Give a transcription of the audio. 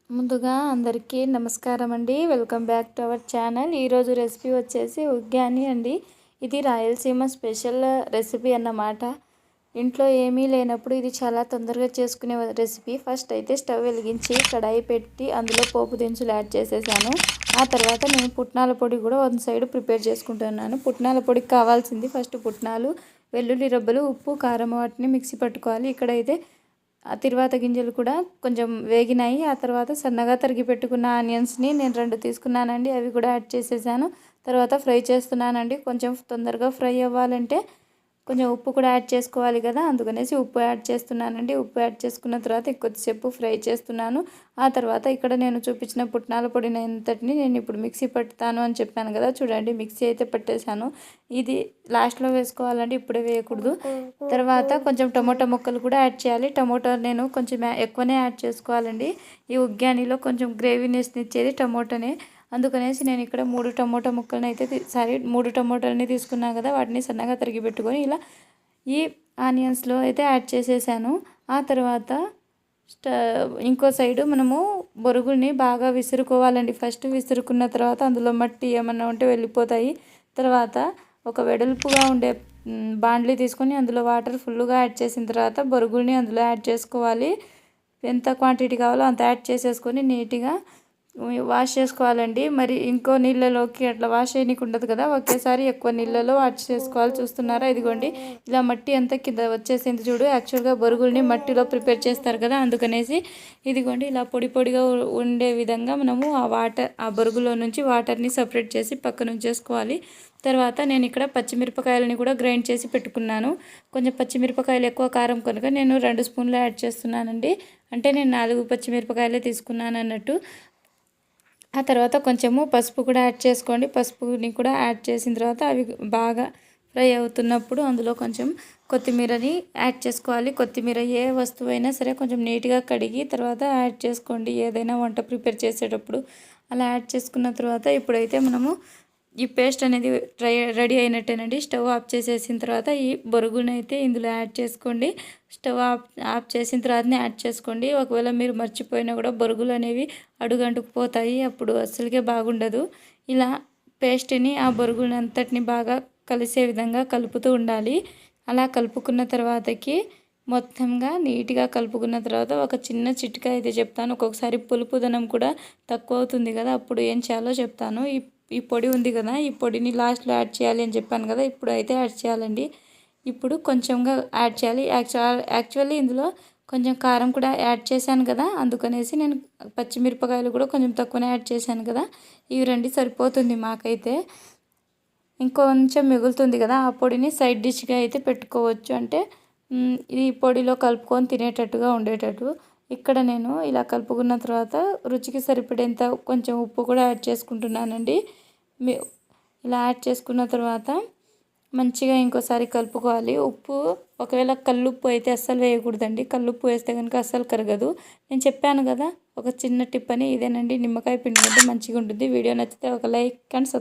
ముందుగా అందరికీ నమస్కారం అండి. Welcome back to our channel. ఈరోజు రెసిపీ వచ్చేసి ఉగ్గాని అండి. ఇది రాయలసీమ స్పెషల్ రెసిపీ అన్నమాట. ఇంట్లో ఏమీ లేనప్పుడు ఇది చాలా తొందరగా చేసుకునే రెసిపీ. ఫస్ట్ అయితే స్టవ్ వెలిగించి కడాయి పెట్టి అందులో పోపు దినుసులు యాడ్ చేసేసాను. ఆ తర్వాత నేను పుట్నాల పొడి కూడా వన్ సైడ్ ప్రిపేర్ చేసుకుంటున్నాను. పుట్నాల పొడికి కావాల్సింది ఫస్ట్ పుట్నాలు, వెల్లుల్లి రబ్బలు, ఉప్పు, కారం వాటిని మిక్సీ పట్టుకోవాలి. ఇక్కడైతే ఆ తిరువాత గింజలు కూడా కొంచెం వేగినాయి. ఆ తర్వాత సన్నగా తరిగి పెట్టుకున్న ఆనియన్స్ని నేను 2 తీసుకున్నానండి. అవి కూడా యాడ్ చేసేసాను. తర్వాత ఫ్రై చేస్తున్నానండి. కొంచెం తొందరగా ఫ్రై అవ్వాలంటే కొంచెం ఉప్పు కూడా యాడ్ చేసుకోవాలి కదా, అందుకనేసి ఉప్పు యాడ్ చేస్తున్నానండి. ఉప్పు యాడ్ చేసుకున్న తర్వాత కొద్దిసేపు ఫ్రై చేస్తున్నాను. ఆ తర్వాత ఇక్కడ నేను చూపించిన పుట్నాల పొడిని అంతటిని నేను ఇప్పుడు మిక్సీ పట్టుతాను అని చెప్పాను కదా, చూడండి మిక్సీ అయితే పట్టేశాను. ఇది లాస్ట్లో వేసుకోవాలండి, ఇప్పుడే వేయకూడదు. తర్వాత కొంచెం టమోటా ముక్కలు కూడా యాడ్ చేయాలి. టమోటా నేను కొంచెం ఎక్కువనే యాడ్ చేసుకోవాలండి. ఈ ఉగ్గానిలో కొంచెం గ్రేవీనెస్ని ఇచ్చేది టమోటానే. అందుకనేసి నేను ఇక్కడ 3 టమోటా ముక్కలను అయితే 3 టమోటాలని తీసుకున్నాను కదా, వాటిని సన్నగా తరిగి పెట్టుకొని ఇలా ఈ ఆనియన్స్లో అయితే యాడ్ చేసేసాను. ఆ తర్వాత ఇంకో సైడు మనము బొరుగుల్ని బాగా విసురుకోవాలండి. ఫస్ట్ విసురుకున్న తర్వాత అందులో మట్టి ఏమన్నా ఉంటే వెళ్ళిపోతాయి. తర్వాత ఒక వెడల్పుగా ఉండే బాండ్లీ తీసుకొని అందులో వాటర్ ఫుల్గా యాడ్ చేసిన తర్వాత బొరుగుల్ని అందులో యాడ్ చేసుకోవాలి. ఎంత క్వాంటిటీ కావాలో అంత యాడ్ చేసేసుకొని నీట్గా వాష్ చేసుకోవాలండి. మరి ఇంకో నీళ్ళలోకి అట్లా వాష్ చేయనీకి ఉండదు కదా, ఒకేసారి ఎక్కువ నీళ్ళలో వాష్ చేసుకోవాలి. చూస్తున్నారా, ఇదిగోండి ఇలా మట్టి అంతా కింద వచ్చేసింది చూడు. యాక్చువల్గా బొరుగుల్ని మట్టిలో ప్రిపేర్ చేస్తారు కదా, అందుకనేసి ఇదిగోండి ఇలా పొడి పొడిగా ఉండే విధంగా మనము ఆ బొరుగులో నుంచి వాటర్ని సపరేట్ చేసి పక్కన ఉంచేసుకోవాలి. తర్వాత నేను ఇక్కడ పచ్చిమిరపకాయలని కూడా గ్రైండ్ చేసి పెట్టుకున్నాను. కొంచెం పచ్చిమిరపకాయలు ఎక్కువ కారం కనుక నేను 2 స్పూన్లు యాడ్ చేస్తున్నానండి. అంటే నేను 4 పచ్చిమిరపకాయలే తీసుకున్నాను అన్నట్టు. ఆ తర్వాత కొంచెము పసుపు కూడా యాడ్ చేసుకోండి. పసుపుని కూడా యాడ్ చేసిన తర్వాత అవి బాగా ఫ్రై అవుతున్నప్పుడు అందులో కొంచెం కొత్తిమీరని యాడ్ చేసుకోవాలి. కొత్తిమీర ఏ వస్తువైనా సరే కొంచెం నీట్గా కడిగి తర్వాత యాడ్ చేసుకోండి, ఏదైనా వంట ప్రిపేర్ చేసేటప్పుడు. అలా యాడ్ చేసుకున్న తర్వాత ఇప్పుడైతే మనము ఈ పేస్ట్ అనేది రెడీ అయినట్టేనండి. స్టవ్ ఆఫ్ చేసేసిన తర్వాత ఈ బొరుగుని అయితే ఇందులో యాడ్ చేసుకోండి. స్టవ్ ఆఫ్ చేసిన తర్వాతనే యాడ్ చేసుకోండి. ఒకవేళ మీరు మర్చిపోయినా కూడా బొరుగులు అనేవి అడుగంటుకుపోతాయి, అప్పుడు అస్సలుకే బాగుండదు. ఇలా పేస్ట్ని ఆ బొరుగుని అంతటిని బాగా కలిసే విధంగా కలుపుతూ ఉండాలి. అలా కలుపుకున్న తర్వాతకి మొత్తంగా నీట్గా కలుపుకున్న తర్వాత ఒక చిన్న చిట్కా అయితే చెప్తాను. ఒక్కొక్కసారి పులుపుదనం కూడా తక్కువ అవుతుంది కదా, అప్పుడు ఏం చేయాలో చెప్తాను. ఈ పొడి ఉంది కదా, ఈ పొడిని లాస్ట్లో యాడ్ చేయాలి అని చెప్పాను కదా, ఇప్పుడు అయితే యాడ్ చేయాలండి. ఇప్పుడు కొంచెంగా యాడ్ చేయాలి. యాక్చువల్లీ ఇందులో కొంచెం కారం కూడా యాడ్ చేశాను కదా, అందుకనేసి నేను పచ్చిమిరపకాయలు కూడా కొంచెం తక్కువనే యాడ్ చేశాను కదా. ఇవి 2 సరిపోతుంది మాకైతే. ఇంకొంచెం మిగులుతుంది కదా, ఆ పొడిని సైడ్ డిష్గా అయితే పెట్టుకోవచ్చు. అంటే ఈ పొడిలో కలుపుకొని తినేటట్టుగా ఉండేటట్టు. ఇక్కడ నేను ఇలా కలుపుకున్న తర్వాత రుచికి సరిపడేంత కొంచెం ఉప్పు కూడా యాడ్ చేసుకుంటున్నానండి. ఇలా యాడ్ చేసుకున్న తర్వాత మంచిగా ఇంకోసారి కలుపుకోవాలి. ఉప్పు ఒకవేళ కల్లుప్పు అయితే అస్సలు వేయకూడదండి. కల్లుప్పు వేస్తే కనుక అస్సలు కరగదు. నేను చెప్పాను కదా ఒక చిన్న టిప్ అని, ఇదేనండి. నిమ్మకాయ పిండి మంచిగా ఉంటుంది. వీడియో నచ్చితే ఒక లైక్ అండ్